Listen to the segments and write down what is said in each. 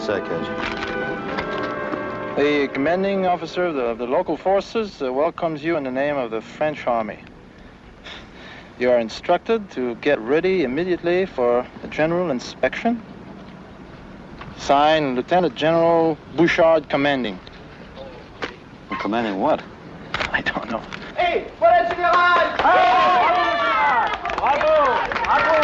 Sergej. The commanding officer of the local forces welcomes you in the name of the French Army. You are instructed to get ready immediately for a general inspection. Signed, Lieutenant General Bouchard, commanding. Commanding what? I don't know. Hey, voilà le général! Bravo! Bravo!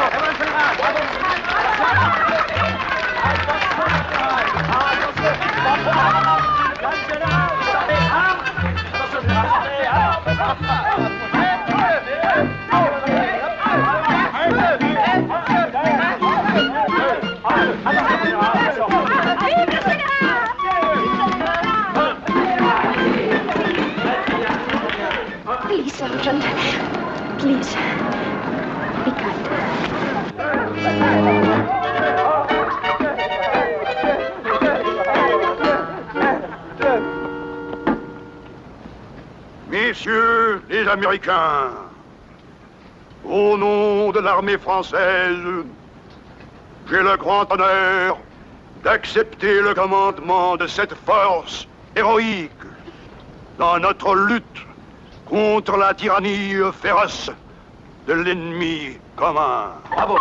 Please, Sergeant. Please. Be kind. Messieurs les Américains, au nom de l'armée française, j'ai le grand honneur d'accepter le commandement de cette force héroïque dans notre lutte contre la tyrannie féroce de l'ennemi commun. Bravo!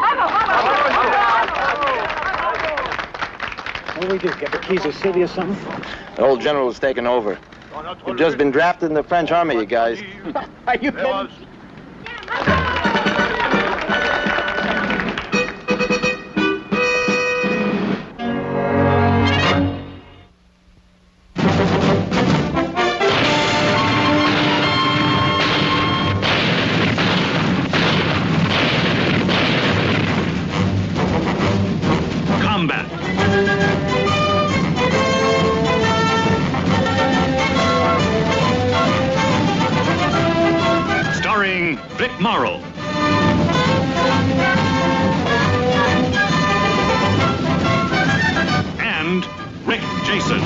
What do we do? Get the keys of the city or something? The old general has taken over. You've just been drafted in the French Army, you guys. Are you kidding? Morrow. And Rick Jason.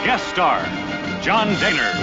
Guest star, John Daner.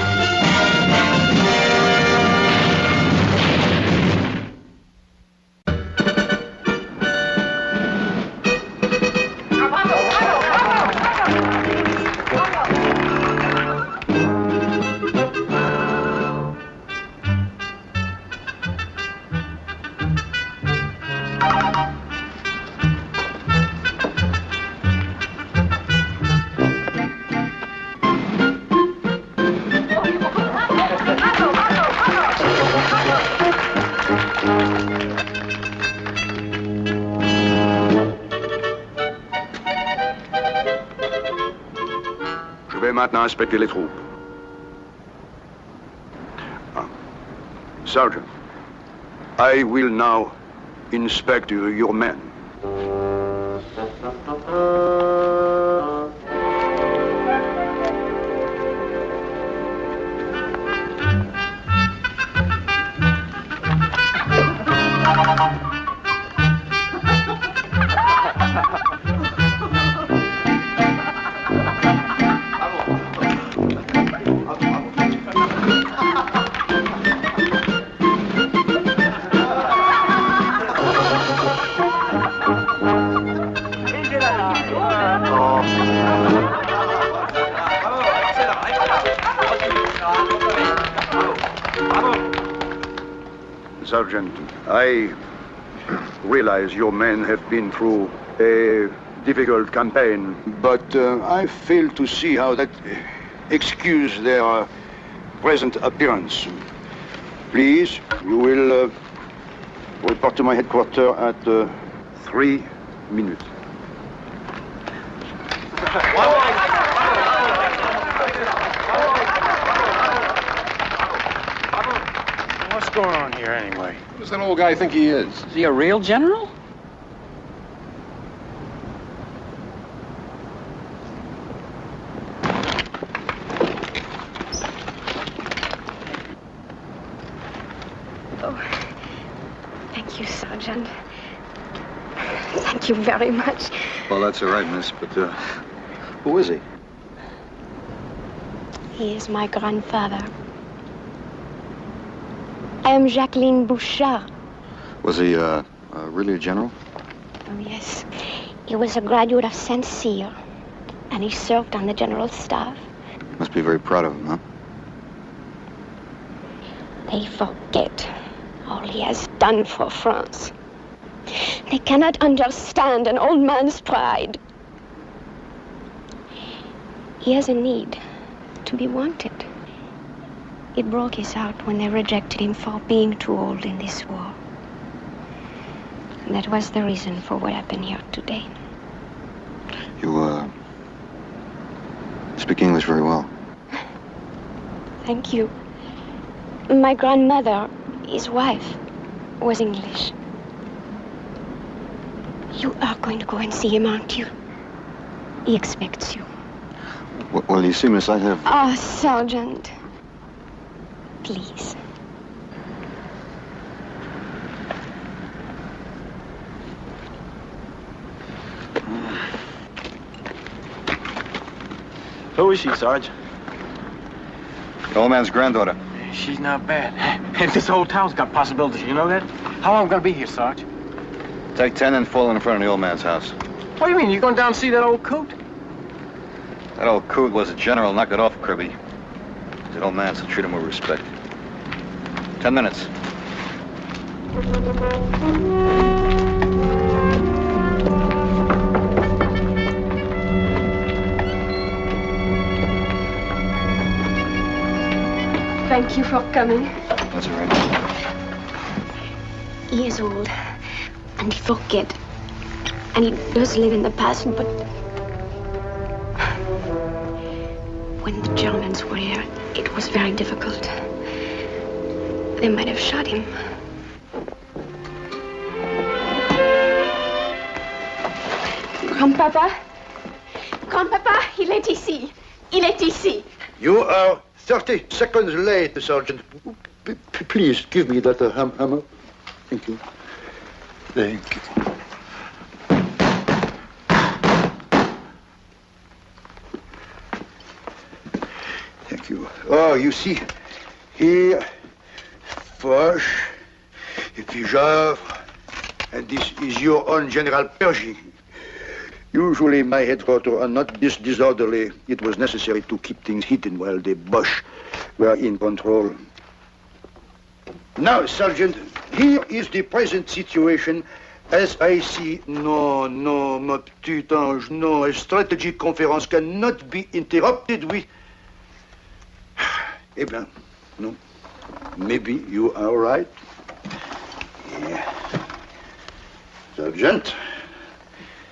Je vais maintenant inspecter les troupes. Sergeant, I will now inspect your men. Sergeant, I realize your men have been through a difficult campaign, but I fail to see how that excuse their present appearance. Please, you will report to my headquarters at 3 minutes. What's going on here anyway? Who does that old guy think he is? Is he a real general? Oh, thank you, Sergeant. Thank you very much. Well, that's all right, miss, but who is he? He is my grandfather. I am Jacqueline Bouchard. Was he, really a general? Oh, yes. He was a graduate of St. Cyr, and he served on the general staff. Must be very proud of him, huh? They forget all he has done for France. They cannot understand an old man's pride. He has a need to be wanted. It broke his heart when they rejected him for being too old in this war. And that was the reason for what happened here today. You, speak English very well. Thank you. My grandmother, his wife, was English. You are going to go and see him, aren't you? He expects you. Well, you see, miss, I have... Ah, Sergeant. Please. Who is she, Sarge? The old man's granddaughter. She's not bad. And this whole town's got possibilities, you know that? How long am I gonna be here, Sarge? Take 10 and fall in front of the old man's house. What do you mean? You going down and see that old coot? That old coot was a general. Knock it off, Kirby. He's an old man, so treat him with respect. 10 minutes. Thank you for coming. That's all right. He is old, and he forget. And he does live in the past, but... When the Germans were here, it was very difficult. They might have shot him. Grandpapa? Grandpapa, il est ici. Il est ici. You are 30 seconds late, Sergeant. Please give me that hammer. Thank you. Thank you. Thank you. Oh, you see, here, Foch, Fijard, and this is your own General Pershing. Usually my headquarters are not this disorderly. It was necessary to keep things hidden while the Boche were in control. Now, Sergeant, here is the present situation as I see. No, ma petite ange, no. A strategic conference cannot be interrupted with... Eh bien, no. Maybe you are right. Yeah. Sergeant.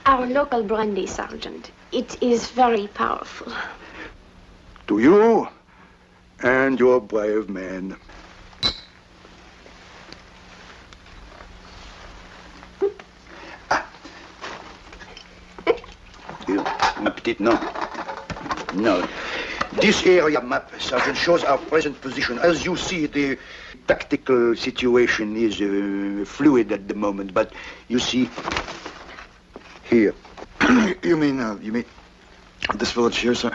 Our local brandy, Sergeant. It is very powerful. To you and your brave men. Here, ma petite, no. No. This area map, Sergeant, shows our present position. As you see, the tactical situation is fluid at the moment, but you see, here. You mean this village here, sir?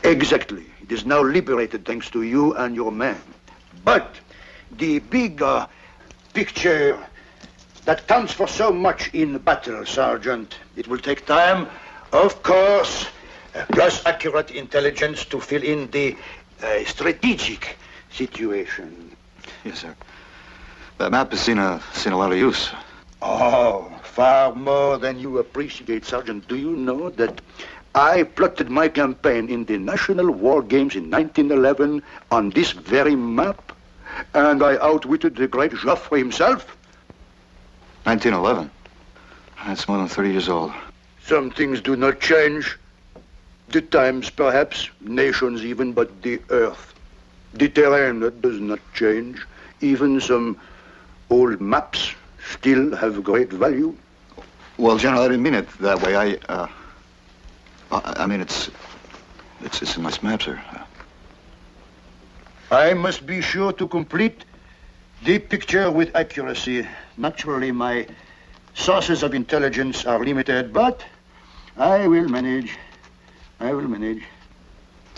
Exactly. It is now liberated thanks to you and your men. But the big picture that counts for so much in battle, Sergeant, it will take time, of course, plus accurate intelligence to fill in the strategic situation. Yes, sir. That map has seen a lot of use. Oh, far more than you appreciate, Sergeant. Do you know that I plotted my campaign in the National War Games in 1911 on this very map? And I outwitted the great Joffre himself? 1911? That's more than 30 years old. Some things do not change. The times, perhaps, nations even, but the earth. The terrain, that does not change. Even some old maps still have great value. Well, General, I didn't mean it that way. I mean, it's a nice map, sir. I must be sure to complete the picture with accuracy. Naturally, my sources of intelligence are limited, but I will manage.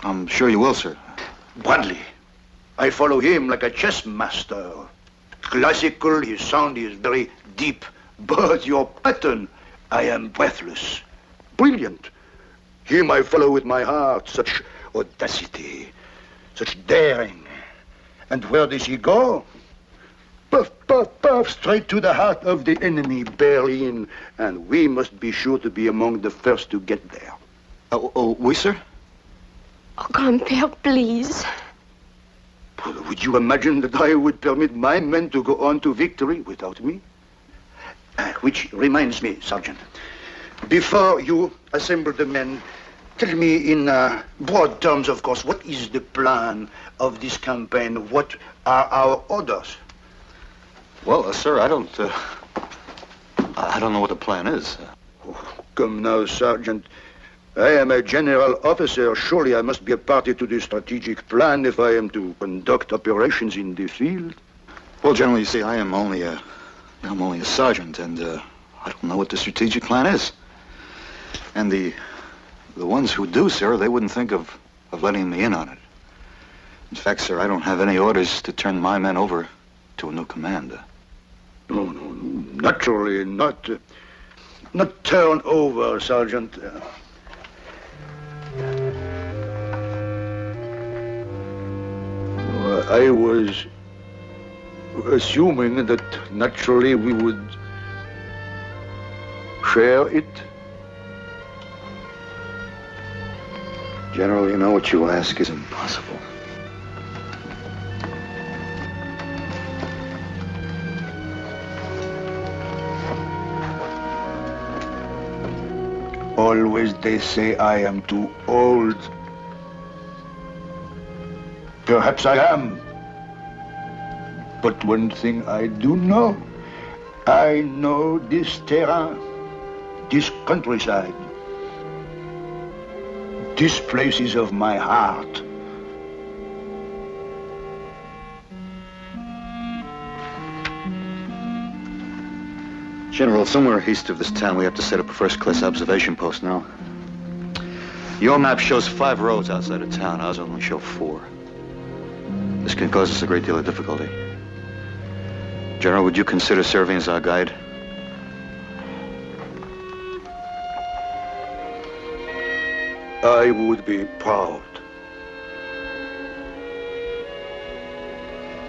I'm sure you will, sir. Bradley. I follow him like a chess master. classical, his sound is very deep. But your pattern, I am breathless. Brilliant. Him I follow with my heart, such audacity, such daring. And where does he go? Puff, puff, puff, straight to the heart of the enemy, Berlin. And we must be sure to be among the first to get there. We, sir? Oh, Grand-Père, please. Would you imagine that I would permit my men to go on to victory without me? Which reminds me, Sergeant, before you assemble the men, tell me in broad terms, of course, what is the plan of this campaign? What are our orders? Well, sir, I don't know what the plan is. Oh, come now, Sergeant. I am a general officer. Surely I must be a party to the strategic plan if I am to conduct operations in the field. Well, General, you see, I'm only a sergeant, and I don't know what the strategic plan is. And the ones who do, sir, they wouldn't think of letting me in on it. In fact, sir, I don't have any orders to turn my men over to a new commander. No, naturally not. Not turn over, Sergeant. I was assuming that naturally we would share it. General, you know what you ask is impossible. Always they say I am too old. Perhaps I am. But one thing I do know, I know this terrain, this countryside. This place is of my heart. General, somewhere east of this town, we have to set up a first-class observation post now. Your map shows 5 roads outside of town. Ours only show 4. This can cause us a great deal of difficulty. General, would you consider serving as our guide? I would be proud.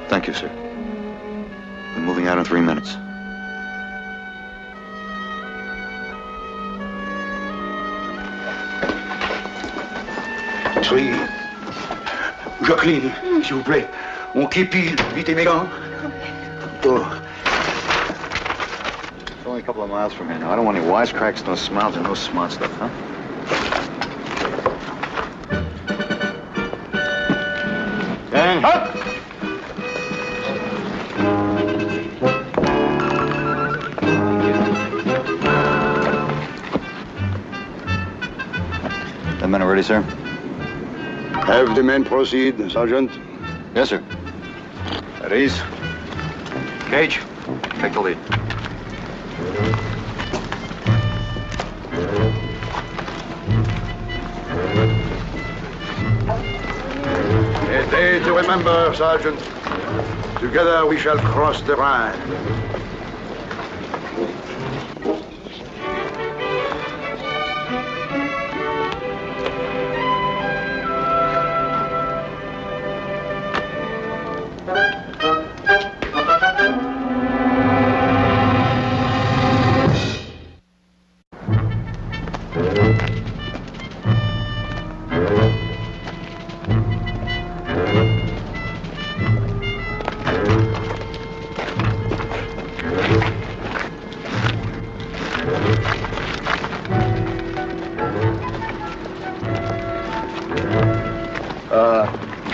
Thank you, sir. We're moving out in 3 minutes. Soyez. Jacqueline, s'il vous plaît. On képile, vite et mégan. Oh. It's only a couple of miles from here now. I don't want any wisecracks, no smiles, and no smart stuff, huh? Gang, up! The men are ready, sir? Have the men proceed, Sergeant. Yes, sir. At ease. Gage, take the lead. A day to remember, Sergeant. Together we shall cross the Rhine.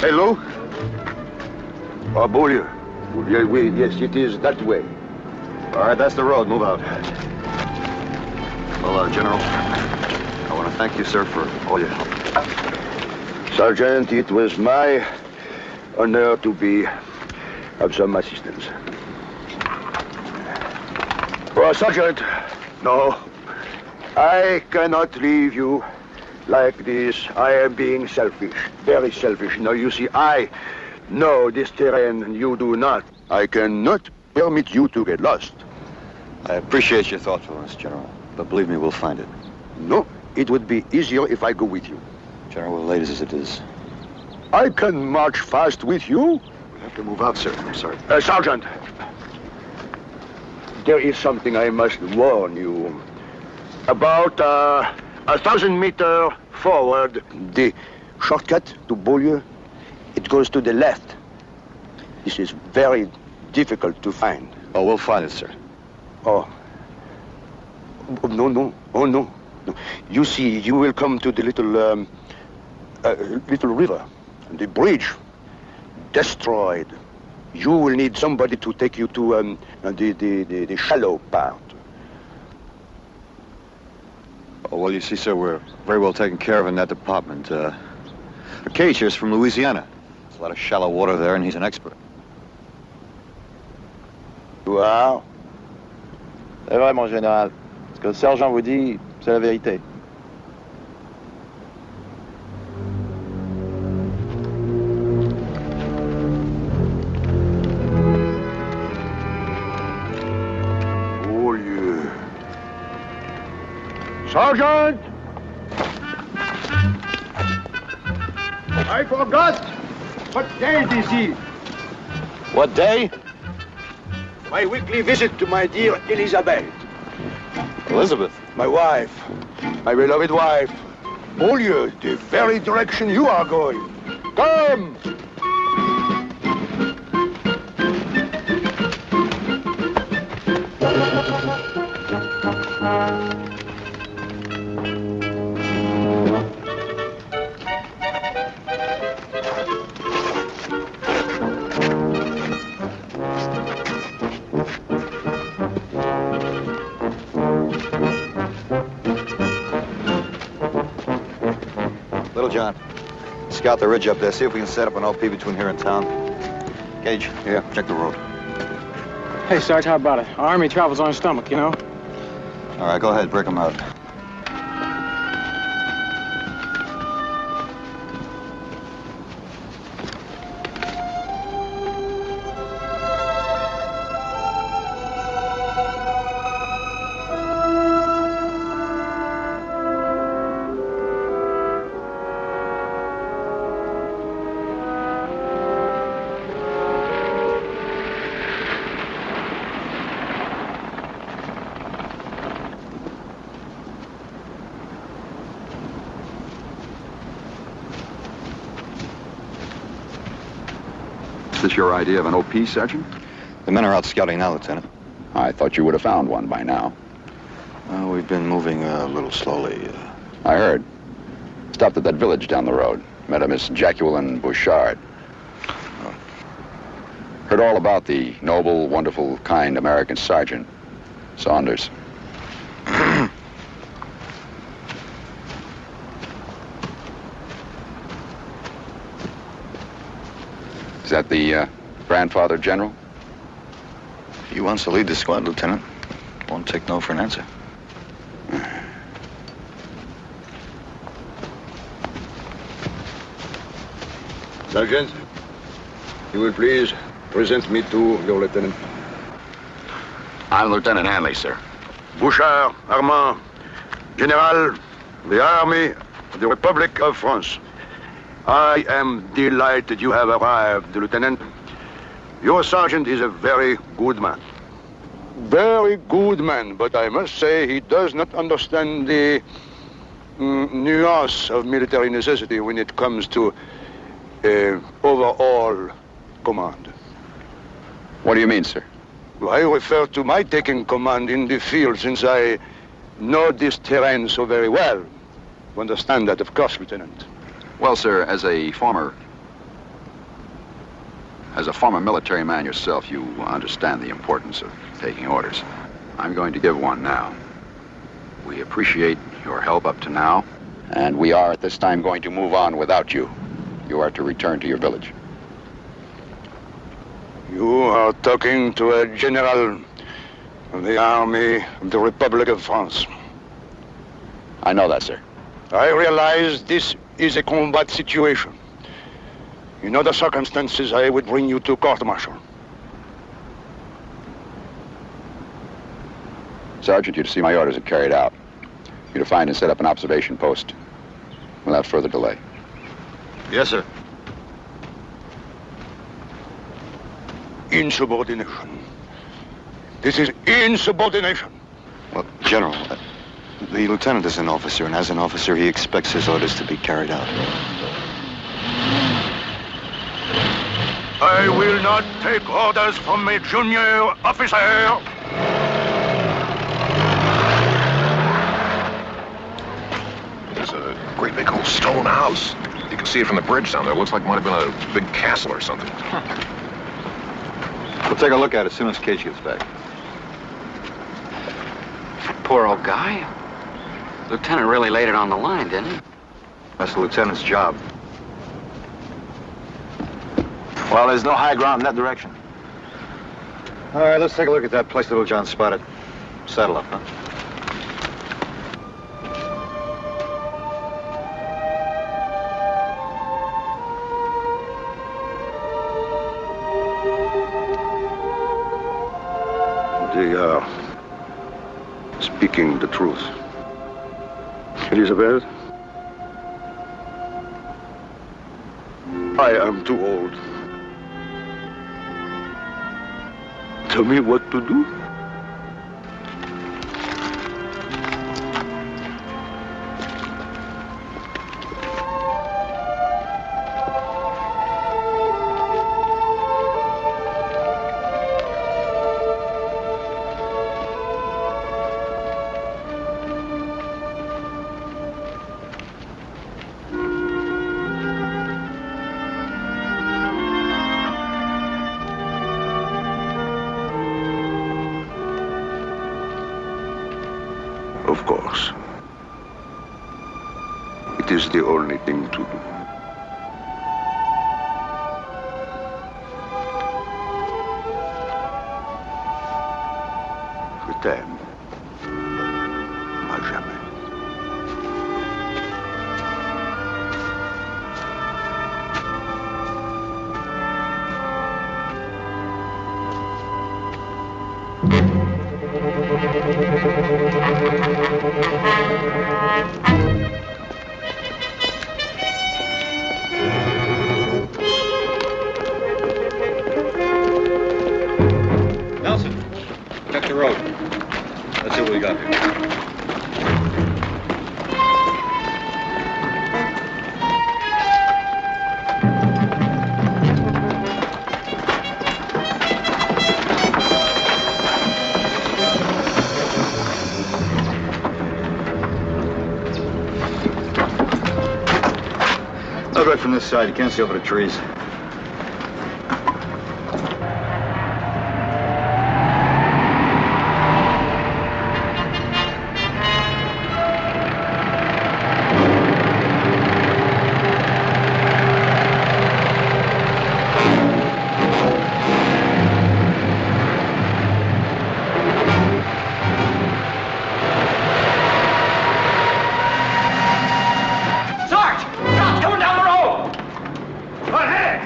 Hello? Beaulieu. Yes, it is that way. All right, that's the road. Move out. Well, General, I want to thank you, sir, for all your help. Sergeant, it was my honor to be of some assistance. Oh, Sergeant, no. I cannot leave you like this. I am being selfish, very selfish. Now, you see, I know this terrain and you do not. I cannot permit you to get lost. I appreciate your thoughtfulness, General, but believe me, we'll find it. No, it would be easier if I go with you. General, late as it is. I can march fast with you. We have to move out, sir. I'm sorry. Sergeant, there is something I must warn you. About 1,000 meters forward, the shortcut to Beaulieu, it goes to the left. This is very difficult to find. Oh, we'll find it, sir. Oh. No. Oh, no. You see, you will come to the little river. The bridge, destroyed. You will need somebody to take you to the shallow part. Oh, well, you see, sir, we're very well taken care of in that department. Cage here's from Louisiana. There's a lot of shallow water there, and he's an expert. Wow. C'est vrai, mon général. Ce que le sergent vous dit, c'est la vérité. Beaulieu. Sergeant! I forgot. What day is he? What day? My weekly visit to my dear Elizabeth. Elizabeth. My wife. My beloved wife. Beaulieu, the very direction you are going. Come! Little John, scout the ridge up there. See if we can set up an OP between here and town. Gage, Yeah. check the road. Hey, Sarge, how about it? Our army travels on its stomach, you know? All right, go ahead, break them out. Is this your idea of an OP, Sergeant? The men are out scouting now, Lieutenant. I thought you would have found one by now. We've been moving a little slowly. I heard. Stopped at that village down the road. Met a Miss Jacqueline Bouchard. Heard all about the noble, wonderful, kind American Sergeant Saunders. Is that the grandfather general? He wants to lead the squad, Lieutenant. Won't take no for an answer. Sergeant, you will please present me to your lieutenant. I'm Lieutenant Hanley, sir. Bouchard, Armand, General, the Army of the Republic of France. I am delighted you have arrived, Lieutenant. Your sergeant is a very good man. Very good man, but I must say he does not understand the nuance of military necessity when it comes to overall command. What do you mean, sir? I refer to my taking command in the field since I know this terrain so very well. You understand that, of course, Lieutenant. Well, sir, as a former military man yourself, you understand the importance of taking orders. I'm going to give one now. We appreciate your help up to now, and we are at this time going to move on without you. You are to return to your village. You are talking to a general of the Army of the Republic of France. I know that, sir. I realize this is a combat situation. In other circumstances, I would bring you to court-martial. Sergeant, you're to see my orders are carried out. You're to find and set up an observation post without further delay. Yes, sir. Insubordination. This is insubordination. Well, General, the lieutenant is an officer, and as an officer, he expects his orders to be carried out. I will not take orders from a junior officer. There's a great big old stone house. You can see it from the bridge down there. It looks like it might have been a big castle or something. We'll take a look at it as soon as Cage gets back. Poor old guy. Lieutenant really laid it on the line, didn't he? That's the lieutenant's job. Well, there's no high ground in that direction. All right, let's take a look at that place Little John spotted. Saddle up, huh? They are speaking the truth. Elizabeth, I am too old. Tell me what to do. Of course. It is the only thing to do. Je t'aime. À jamais. Nelson, check the road. Let's see what we got here. Look right from this side. You can't see over the trees. Sarge! Cops coming down the road! Go ahead!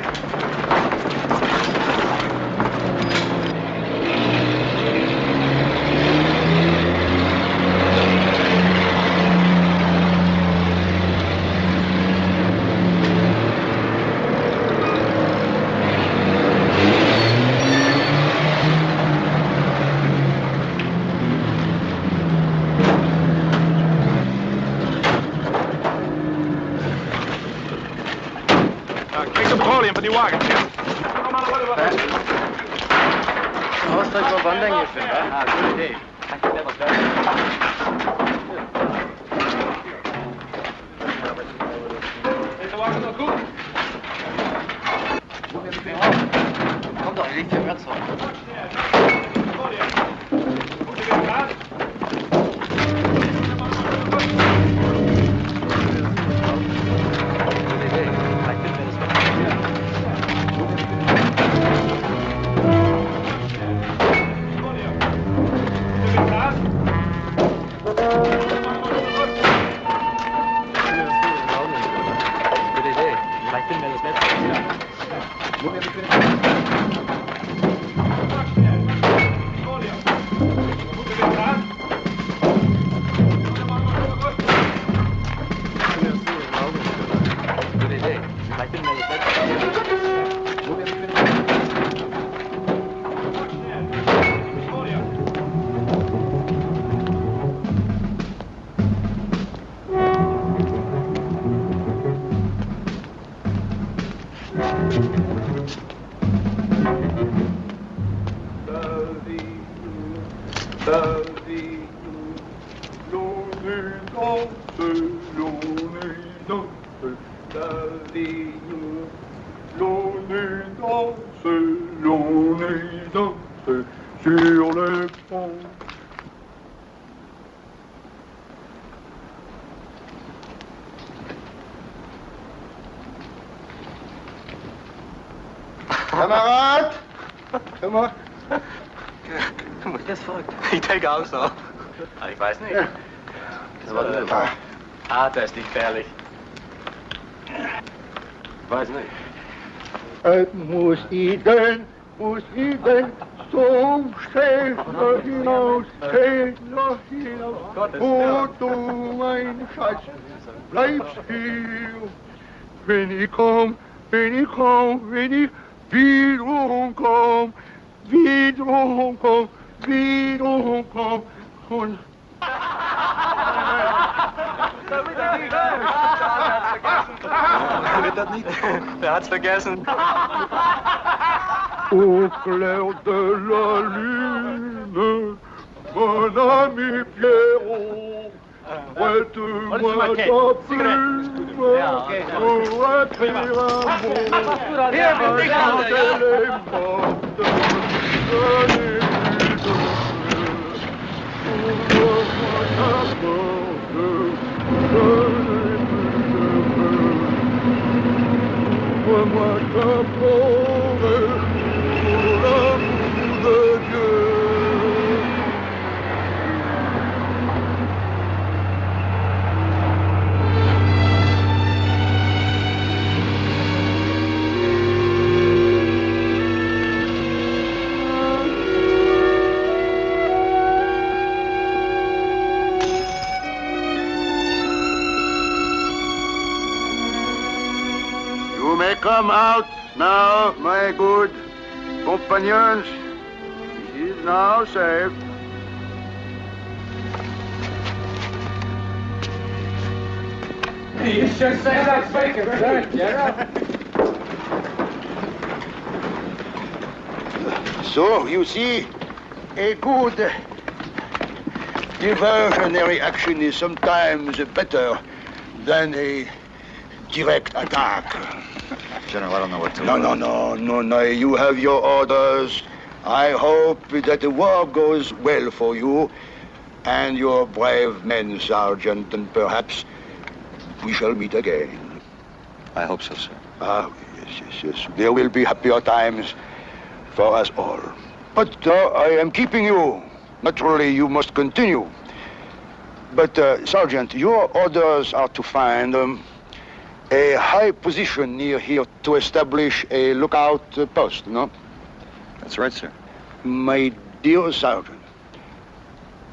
Kijk de petroleum van die wagens. Was dat wel van denk je, hè? Ah, goed idee. Is de wagen nog goed? Kom dan, je ligt hier met zo. Ja. Kamerad! Come on. Das folgt. Ich denke auch so. Ich weiß nicht. Das ist nicht gefährlich. Weiß nicht. Muss ich denn so schnell hinaus, wo du, mein Schatz, bleibst hier. Wenn ich wiederum komm, und Wird das nicht? Wer hat's vergessen? Au clair de la lune, mon ami Pierrot, prête-moi ta plume pour écrire un mot. Quand elle est morte, je n'ai plus de ouvre-moi ta porte, je n'ai plus de feu. Ouvre-moi ta porte, pour l'amour de Dieu. You may come out now, my good companions. It is now safe. You should say that speaker, sir. So, you see, a good diversionary action is sometimes better than a direct attack. General, I don't know what to No. You have your orders. I hope that the war goes well for you and your brave men, Sergeant, and perhaps we shall meet again. I hope so, sir. Yes. There will be happier times for us all. But I am keeping you. Naturally, you must continue. But, Sergeant, your orders are to find a high position near here to establish a lookout post, no? That's right, sir. My dear Sergeant,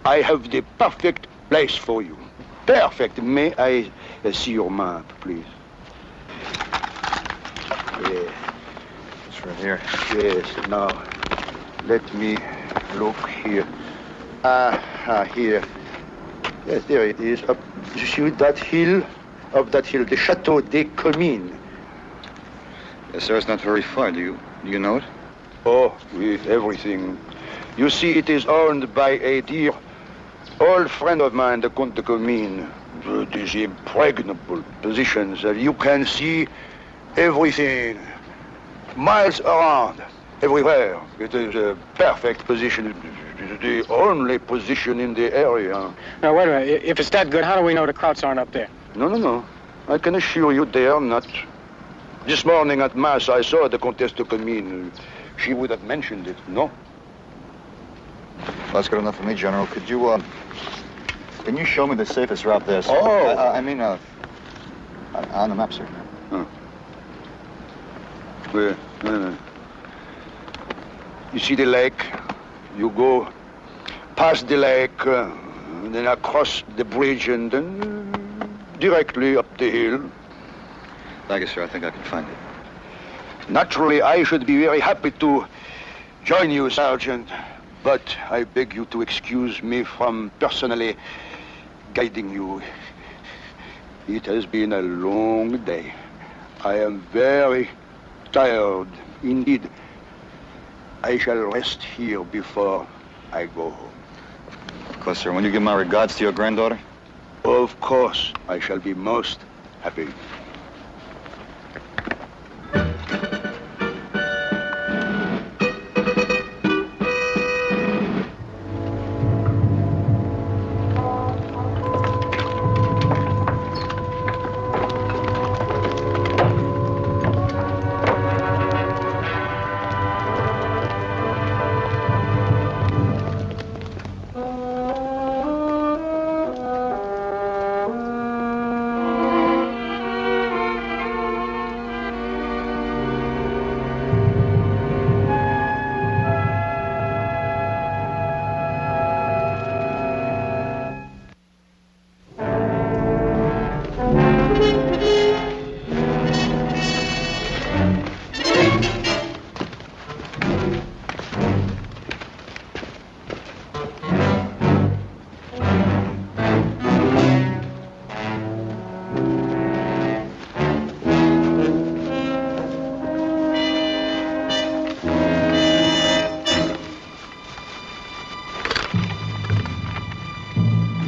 I have the perfect place for you. Perfect. May I see your map, please? Yeah. It's right here. Yes. Now, let me look here. Here. Yes, there it is. Up, you see that hill? Up that hill, the Chateau des Comines. Yes, sir, it's not very far. Do you know it? Oh, with everything. You see, it is owned by a dear old friend of mine, the Comte de Comines. These impregnable positions. You can see everything, miles around, everywhere. It is a perfect position. It is the only position in the area. Now, wait a minute. If it's that good, how do we know the Krauts aren't up there? No. I can assure you they are not. This morning at Mass, I saw the Comtesse de Comines. She would have mentioned it, no? Well, that's good enough for me, General. Could you, can you show me the safest route there, sir? Oh! I mean, on the map, sir. Huh. Where? No. You see the lake? You go past the lake, then across the bridge, and then directly up the hill. Thank you, sir. I think I can find it. Naturally, I should be very happy to join you, Sergeant, but I beg you to excuse me from personally guiding you. It has been a long day. I am very tired. Indeed, I shall rest here before I go home. Of course, sir. When you give my regards to your granddaughter? Of course, I shall be most happy.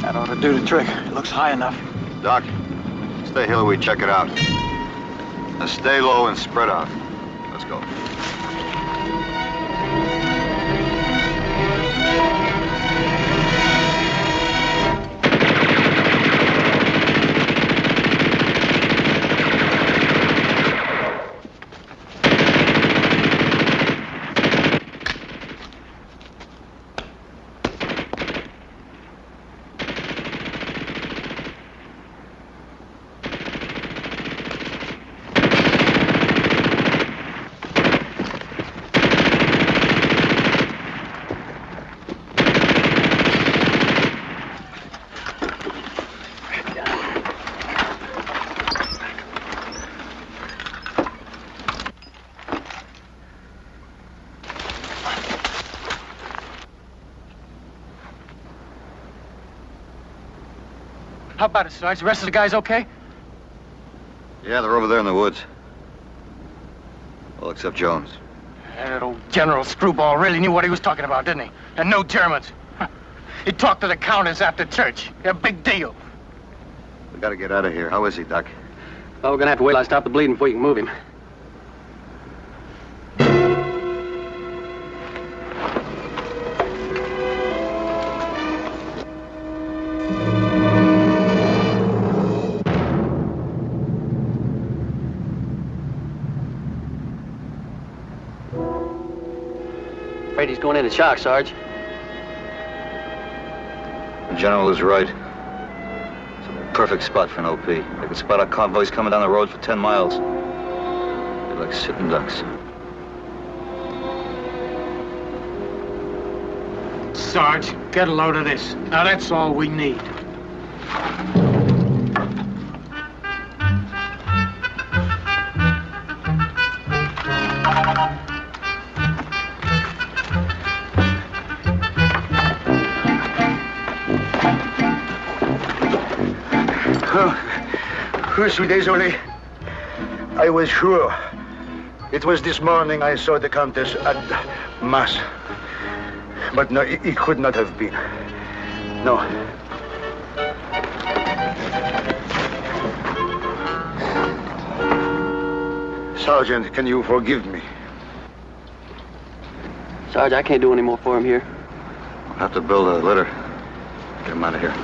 That ought to do the trick. It looks high enough. Doc, stay here while we check it out. Now stay low and spread out. Let's go. How about it, Sarge? The rest of the guys okay? Yeah, they're over there in the woods. All except Jones. That old General Screwball really knew what he was talking about, didn't he? And no Germans. He talked to the Countess after church. A big deal. We gotta get out of here. How is he, Doc? Well, we're gonna have to wait till I stop the bleeding before you can move him. Afraid he's going into shock, Sarge. The General is right. It's a perfect spot for an OP. They could spot our convoys coming down the road for 10 miles. They're like sitting ducks. Sarge, get a load of this. Now that's all we need. Je suis désolé. I was sure. It was this morning I saw the Countess at Mass. But no, it could not have been. No. Sergeant, can you forgive me? Sarge, I can't do any more for him here. I'll have to build a litter. Get him out of here.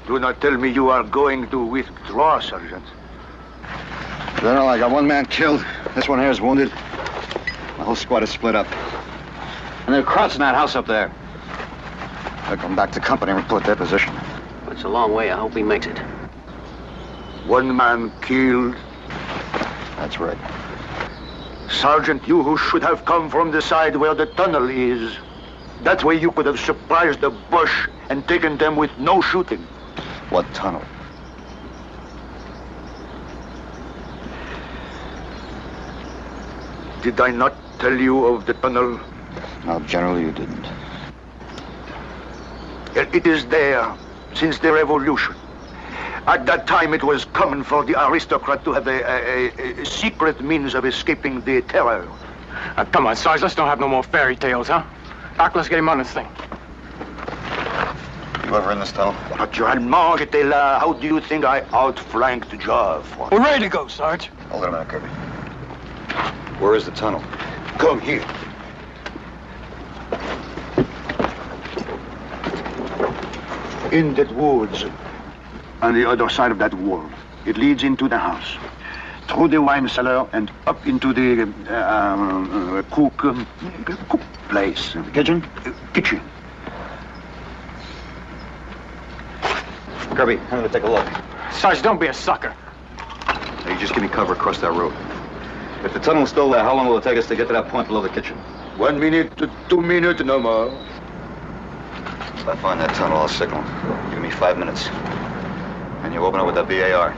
Do not tell me you are going to withdraw, Sergeant. General, I got one man killed. This one here is wounded. My whole squad is split up. And they're crouching that house up there. They'll come back to company and report their position. It's a long way. I hope he makes it. One man killed. That's right. Sergeant, you who should have come from the side where the tunnel is. That way you could have surprised the bush and taken them with no shooting. What tunnel? Did I not tell you of the tunnel? No, General, you didn't. It is there, since the revolution. At that time, it was common for the aristocrat to have a secret means of escaping the terror. Come on, Sarge, let's don't have no more fairy tales, huh? Doc, let's get him on this thing. You ever in this tunnel? Naturellement, j'étais là. How do you think I outflanked Joffre? We're ready to go, Sarge. Hold it a minute, Kirby. Where is the tunnel? Come here. In that woods, on the other side of that wall. It leads into the house, through the wine cellar and up into the cook place. Kitchen? Kitchen. Kirby, I'm gonna take a look. Sarge, don't be a sucker. Now, you just give me cover across that road. If the tunnel's still there, how long will it take us to get to that point below the kitchen? 1 minute to 2 minutes, no more. If I find that tunnel, I'll signal. Give me 5 minutes. And you open it with that BAR.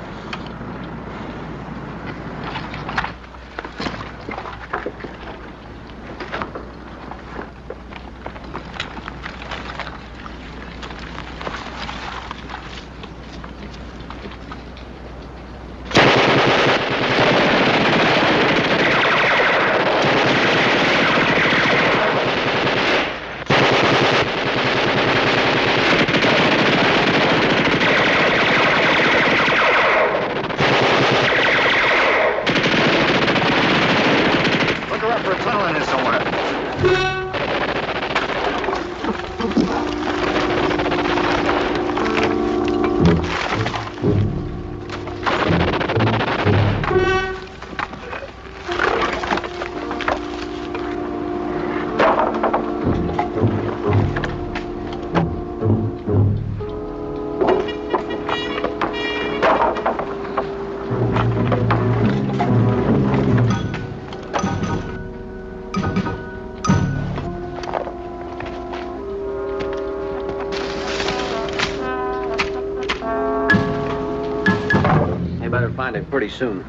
Pretty soon.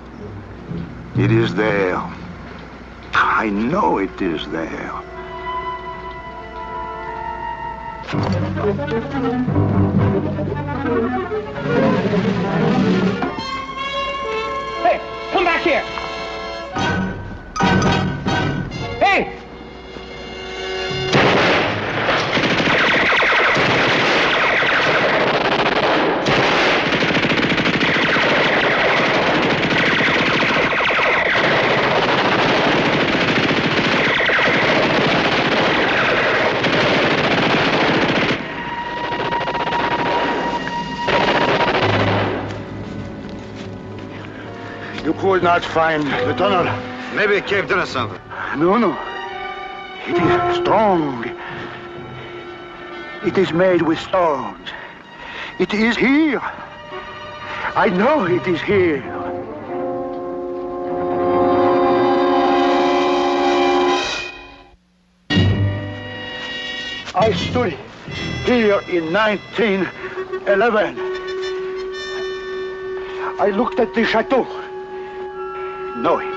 It is there. I know it is there. Hey, come back here! Hey! You could not find the tunnel. Maybe it caved in or something. No. It is strong. It is made with stones. It is here. I know it is here. I stood here in 1911. I looked at the chateau, knowing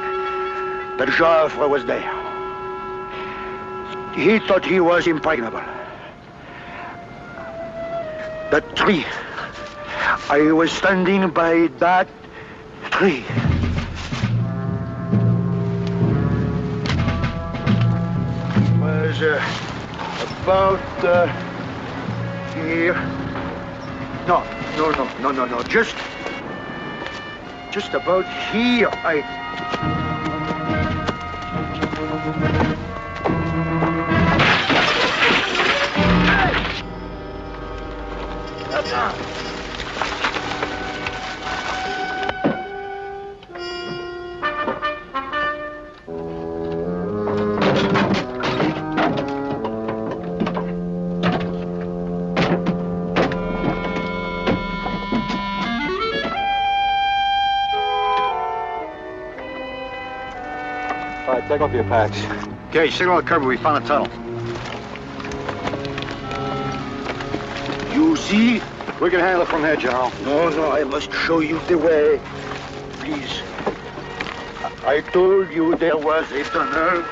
that Joffre was there. He thought he was impregnable. That tree. I was standing by that tree. It was about here. No. Just about here. All right, take off your packs. Okay, signal at Kirby. We found a tunnel. You see? We can handle it from here, General. No, I must show you the way. Please. I told you there was a tunnel.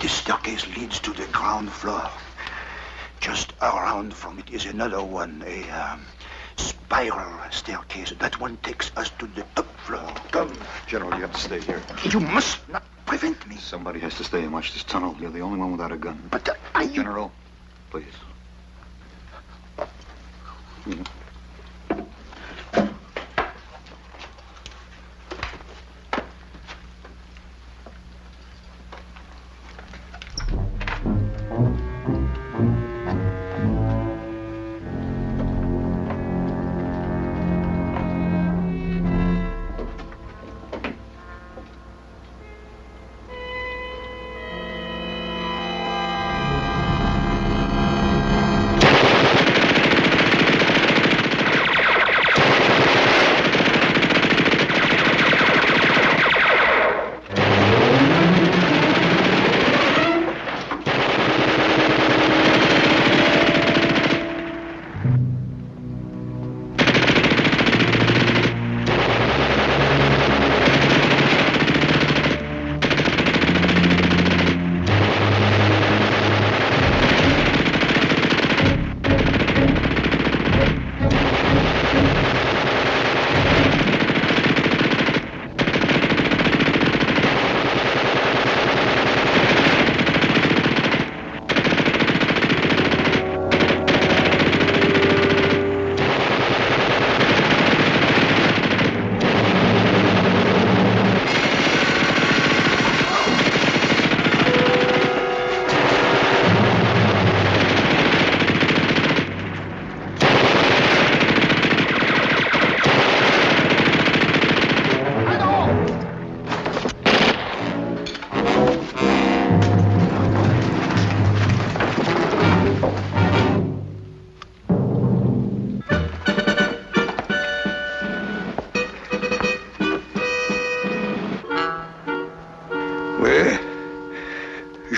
This staircase leads to the ground floor. Just around from it is another one, a spiral staircase. That one takes us to the top floor. Come. General, you have to stay here. You must not prevent me. Somebody has to stay and watch this tunnel. You're the only one without a gun. But are you... General, please.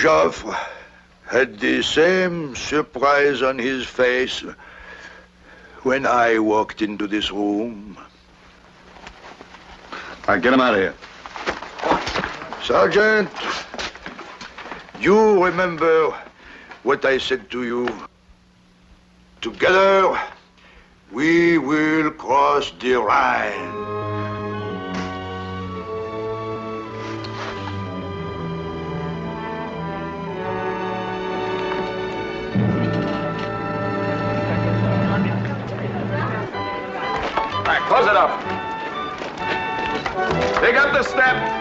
Joffre had the same surprise on his face when I walked into this room. All right, get him out of here. Sergeant, you remember what I said to you? Together, we will cross the Rhine. All right, close it up. Pick up the step.